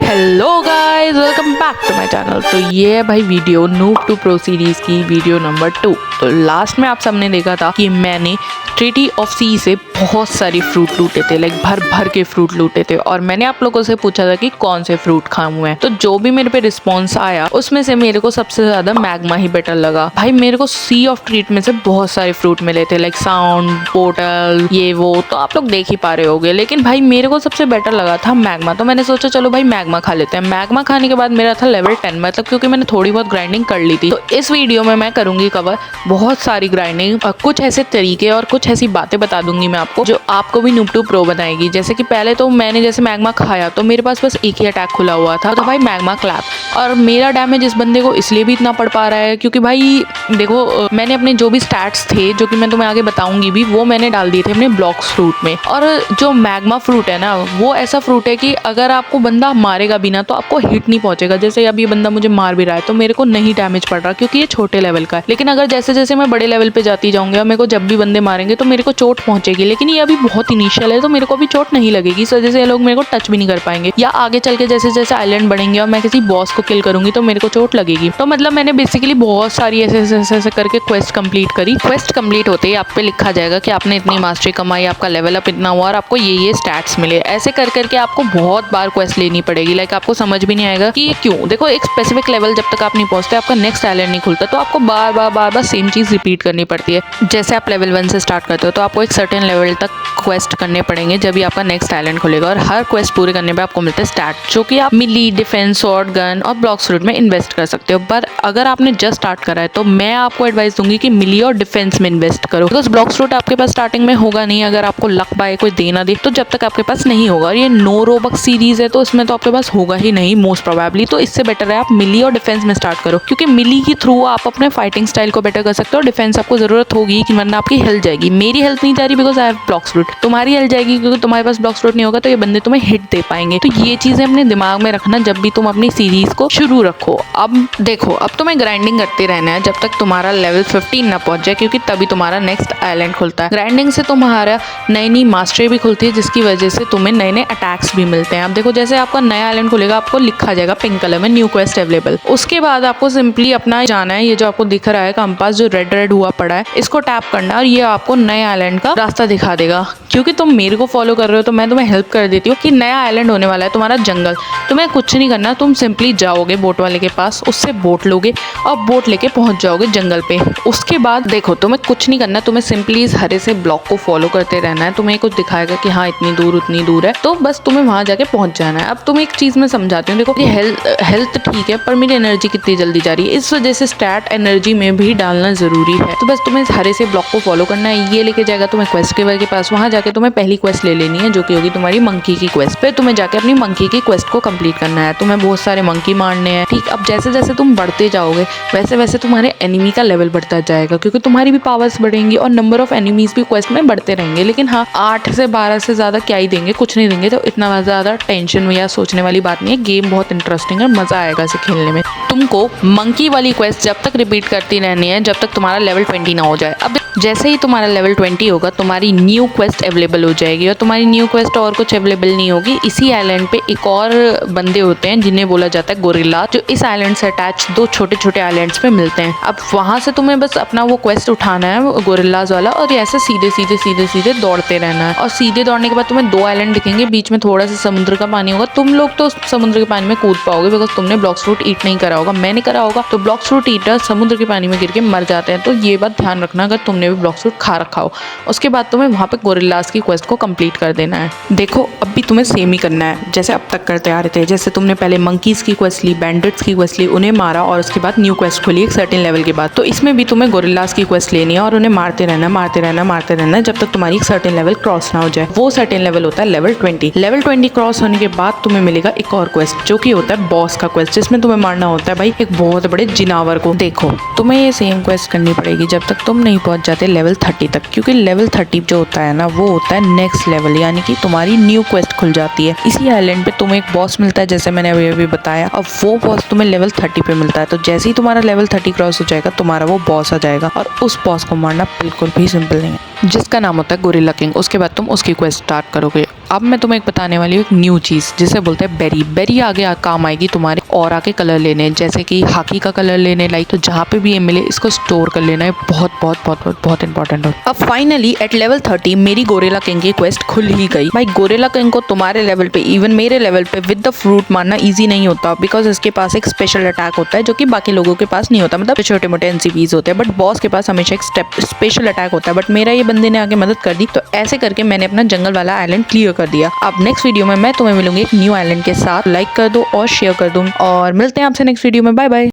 Hello guys, welcome back to my channel. तो ये है भाई video noob to pro series की वीडियो नंबर 2। तो लास्ट में आप सबने देखा था कि मैंने ट्रिटी ऑफ सी से बहुत सारी फ्रूट लूटे थे, लाइक भर भर के फ्रूट लूटे थे, और मैंने आप लोगों से पूछा था कि कौन से फ्रूट खाऊं मैं। तो जो भी मेरे पे रिस्पॉन्स आया उसमें से मेरे को सबसे ज्यादा मैग्मा ही बेटर लगा। भाई मेरे को सी ऑफ ट्रीट में से बहुत सारे फ्रूट मिले थे, लाइक साउंड, पोर्टल, ये वो, तो आप लोग देख ही पा रहे होगे। लेकिन भाई मेरे को सबसे बेटर लगा था मैग्मा, तो मैंने सोचा चलो भाई मैग्मा खा लेते हैं। मैग्मा खाने के बाद मेरा था लेवल 10, मतलब क्योंकि मैंने थोड़ी बहुत ग्राइंडिंग कर ली थी। तो इस वीडियो में मैं करूंगी कवर बहुत सारी ग्राइंडिंग और कुछ ऐसे तरीके और कुछ ऐसी बातें बता दूंगी मैं आपको जो आपको भी नूब टू प्रो बनाएगी। जैसे कि पहले तो मैंने जैसे मैग्मा खाया तो मेरे पास बस एक ही अटैक खुला हुआ था, तो भाई मैग्मा क्लैप। और मेरा डैमेज इस बंदे को इसलिए भी इतना पड़ पा रहा है क्योंकि भाई देखो मैंने अपने जो भी स्टैट्स थे, जो कि मैं तुम्हें आगे बताऊंगी भी, वो मैंने डाल दिए थे अपने ब्लॉक्स फ्रूट में। और जो मैग्मा फ्रूट है ना, वो ऐसा फ्रूट है कि अगर आपको बंदा मारेगा भी ना तो आपको हिट नहीं पहुंचेगा। जैसे अब ये बंदा मुझे मार भी रहा है तो मेरे को नहीं डैमेज पड़ रहा क्योंकि ये छोटे लेवल का है। लेकिन अगर जैसे जैसे मैं बड़े लेवल पे जाती जाऊंगी और मेरे को जब भी बंदे मारेंगे तो मेरे को चोट पहुंचेगी। लेकिन ये अभी बहुत इनिशियल है तो मेरे को भी चोट नहीं लगेगी, इस वजह से ये लोग मेरे को टच भी नहीं कर पाएंगे। या आगे चल के जैसे जैसे आइलैंड बढ़ेंगे और मैं किसी बॉस को किल करूंगी तो मेरे को चोट लगेगी। तो मतलब मैंने बेसिकली बहुत सारी ऐसे करके क्वेस्ट कंप्लीट करी। क्वेस्ट कंप्लीट होते ही आप पे लिखा जाएगा कि आपने इतनी मास्टरी कमाई, आपका लेवल अप इतना हुआ और आपको ये स्टैट्स मिले। ऐसे कर करके आपको बहुत बार क्वेस्ट लेनी पड़ेगी। लाइक आपको समझ भी नहीं आएगा कि ये क्यों। देखो एक स्पेसिफिक लेवल जब तक आप नहीं पहुंचते आपका नेक्स्ट आइलैंड नहीं खुलता, तो आपको बार बार सेम चीज रिपीट करनी पड़ती है। जैसे आप लेवल 1 से स्टार्ट करते हो तो आपको एक सर्टेन लेवल तक क्वेस्ट करने पड़ेंगे जब भी आपका नेक्स्ट आइलैंड खुलेगा। और हर क्वेस्ट पूरे करने पे आपको मिलते हैं स्टैट, जो कि आप मिली, डिफेंस, स्वॉर्ड, गन और ब्लॉक्स फ्रूट में इन्वेस्ट कर सकते हो। पर अगर आपने जस्ट स्टार्ट करा है तो मैं आपको एडवाइस दूंगी कि मिली और डिफेंस में इन्वेस्ट करो, बिकॉज ब्लॉक्स फ्रूट आपके पास स्टार्टिंग में होगा नहीं। अगर आपको लक बाय कोई देना दे तो जब तक आपके पास नहीं होगा, और ये नो रोबक सीरीज है तो इसमें तो आपके पास होगा ही नहीं मोस्ट प्रोबेबली। तो इससे बेटर है आप मिली और डिफेंस में स्टार्ट करो, क्योंकि मिली के थ्रू आप अपने फाइटिंग स्टाइल को बेटर कर सकते हो। डिफेंस आपको जरूरत होगी कि वरना आपकी हेल्थ जाएगी। मेरी हेल्थ नहीं जा रही because I have blocks fruit, तुम्हारी हेल्थ जाएगी क्योंकि तुम्हारे पास ब्लॉक्स फ्रूट नहीं होगा तो ये बंदे तुम्हें हिट दे पाएंगे। तो ये चीजें अपने दिमाग में रखना जब भी तुम अपनी सीरीज को शुरू रखो। अब देखो, अब तुम्हें ग्राइंडिंग करते रहना है जब तक तुम्हारा लेवल 15 ना पहुंच जाए, क्योंकि तभी तुम्हारा नेक्स्ट आइलैंड खुलता है। ग्राइंडिंग से तुम्हारा नई नई मास्टरी भी खुलती है, जिसकी वजह से तुम्हें नए नए अटैक्स भी मिलते हैं। अब देखो जैसे आपका नया आइलैंड खुलेगा आपको लिखा जाएगा पिंक कलर में न्यू क्वेस्ट अवेलेबल। उसके बाद आपको सिंपली अपना जाना है, ये जो आपको दिख रहा है कंपास जो रेड रेड हुआ पड़ा है, इसको टैप करना है और ये आपको नए आइलैंड का रास्ता दिखा देगा। क्योंकि तुम मेरे को फॉलो कर रहे हो तो मैं तुम्हें हेल्प कर देती हूँ कि नया आइलैंड होने वाला है तुम्हारा जंगल। तुम्हें कुछ नहीं करना, तुम सिंपली जाओगे बोट वाले के पास, उससे बोट लोगे और बोट लेके पहुंच जाओगे जंगल पे। उसके बाद देखो तुम्हें कुछ नहीं करना, तुम्हें सिंपली इस हरे से ब्लॉक को फॉलो करते रहना है। तुम्हें कुछ दिखाएगा कि हाँ इतनी दूर उतनी दूर है, तो बस तुम्हें वहां जाके पहुंच जाना है। अब तुम्हें एक चीज मैं समझाती हूँ। देखो ये हेल्थ ठीक है पर मेरी एनर्जी कितनी जल्दी जा रही है, इस वजह से स्टैट एनर्जी में भी डालना जरूरी है। तो बस तुम्हें इस हरे से ब्लॉक को फॉलो करना है, ये लेके जाएगा तुम्हें क्वेस्ट के पास। वहां जाके तुम्हें पहली क्वेस्ट ले लेनी है जो कि होगी तुम्हारी मंकी की क्वेस्ट। फिर तुम्हें जाके अपनी मंकी की क्वेस्ट को कंप्लीट करना है। तुम्हें बहुत सारे मंकी मारने हैं, ठीक। अब जैसे जैसे तुम बढ़ते जाओगे वैसे वैसे तुम्हारे एनिमी का लेवल बढ़ता जाएगा, क्योंकि तुम्हारी भी पावर्स बढ़ेंगी और नंबर ऑफ एनिमीज भी क्वेस्ट में बढ़ते रहेंगे। लेकिन हाँ 8 से 12 से ज्यादा क्या ही देंगे, कुछ नहीं देंगे। तो इतना ज्यादा टेंशन या सोचने वाली बात नहीं है। गेम बहुत इंटरेस्टिंग है, मजा आएगा इसे खेलने में। तुमको मंकी वाली क्वेस्ट जब तक रिपीट करती रहनी है जब तक तुम्हारा लेवल 20 ना हो जाए। अब जैसे ही तुम्हारा लेवल 20 होगा तुम्हारी न्यू क्वेस्ट अवेलेबल हो जाएगी, और तुम्हारी न्यू क्वेस्ट और कुछ अवेलेबल नहीं होगी। इसी आइलैंड पे एक और बंदे होते हैं जिन्हें बोला जाता है गोरिल्ला, जो इस आइलैंड से अटैच 2 छोटे छोटे आइलैंड्स पे मिलते हैं। अब वहां से तुम्हें बस अपना वो क्वेस्ट उठाना है गोरिल्लाज वाला, और ऐसे सीधे सीधे सीधे सीधे दौड़ते रहना है। और सीधे दौड़ने के बाद तुम्हें 2 आइलैंड दिखेंगे, बीच में थोड़ा सा समुद्र का पानी होगा। तुम लोग तो समुद्र के पानी में कूद पाओगे बिकॉज तुमने ब्लॉक्स फ्रूट ईट नहीं करा होगा, मैंने करा होगा। तो ब्लॉक्स फ्रूट ईटर समुद्र के पानी में गिर के मर जाते हैं, तो ये बात ध्यान रखना अगर तुमने भी ब्लॉक्स फ्रूट खा रखा हो। उसके बाद तुम्हें वहां पे गोरिल्लास की क्वेस्ट को कंप्लीट कर देना है। देखो अब भी तुम्हें सेम ही करना है जैसे अब तक करते आ रहे थे। जैसे तुमने पहले मंकीज की क्वेस्ट ली, बैंडिट्स की क्वेस्ट ली, उन्हें मारा और उसके बाद न्यू क्वेस्ट खुली एक सर्टेन लेवल के बाद। तो इसमें भी तुम्हें गोरिल्लास की क्वेस्ट लेनी है और उन्हें मारते रहना जब तक तुम्हारी एक सर्टेन लेवल क्रॉस ना हो जाए। वो सर्टेन लेवल होता है लेवल 20। लेवल 20 क्रॉस होने के बाद तुम्हें मिलेगा एक और क्वेस्ट जो कि होता है बॉस का क्वेस्ट, जिसमें तुम्हें मारना होता है भाई एक बहुत बड़े जिनावर को। देखो तुम्हें ये सेम क्वेस्ट करनी पड़ेगी जब तक तुम नहीं पहुंच जाते लेवल 30 तक, क्योंकि लेवल 30 जो होता है ना वो होता है नेक्स्ट लेवल, यानी कि तुम्हारी न्यू क्वेस्ट खुल जाती है। इसी आइलैंड पे तुम्हें एक बॉस मिलता है जैसे मैंने अभी बताया। अब वो बॉस तुम्हें लेवल 30 पे मिलता है, तो जैसे ही तुम्हारा लेवल 30 क्रॉस हो जाएगा तुम्हारा वो बॉस आ जाएगा, और उस बॉस को मारना बिल्कुल भी सिंपल नहीं है, जिसका नाम होता है गोरिल्ला किंग। उसके बाद तुम उसकी क्वेस्ट स्टार्ट करोगे। अब मैं तुम्हें एक बताने वाली हूँ एक न्यू चीज जिसे बोलते हैं बेरी। बेरी आगे काम आएगी तुम्हारे और आके कलर लेने, जैसे कि हाकी का कलर लेने, लाइक तो जहाँ पे भी ये मिले इसको स्टोर कर लेना है, बहुत बहुत बहुत बहुत बहुत इंपॉर्टेंट हो। अब फाइनली एट लेवल 30 मेरी गोरेला किंग की क्वेस्ट खुल ही गई। भाई गोरेला किंग को तुम्हारे लेवल पे, इवन मेरे लेवल पे विद द फ्रूट मारना इजी नहीं होता, बिकॉज इसके पास एक स्पेशल अटैक होता है जो कि बाकी लोगों के पास नहीं होता। मतलब छोटे मोटे एनसीपीज होते हैं, बट बॉस के पास हमेशा एक स्पेशल अटैक होता है। बट मेरा ये बंदे ने आके मदद कर दी, तो ऐसे करके मैंने अपना जंगल वाला आइलैंड क्लियर कर दिया। अब नेक्स्ट वीडियो में मैं तुम्हें मिलूंगी एक न्यू आइलैंड के साथ। लाइक कर दो और शेयर कर दो, और मिलते हैं आपसे नेक्स्ट वीडियो में। Bye bye.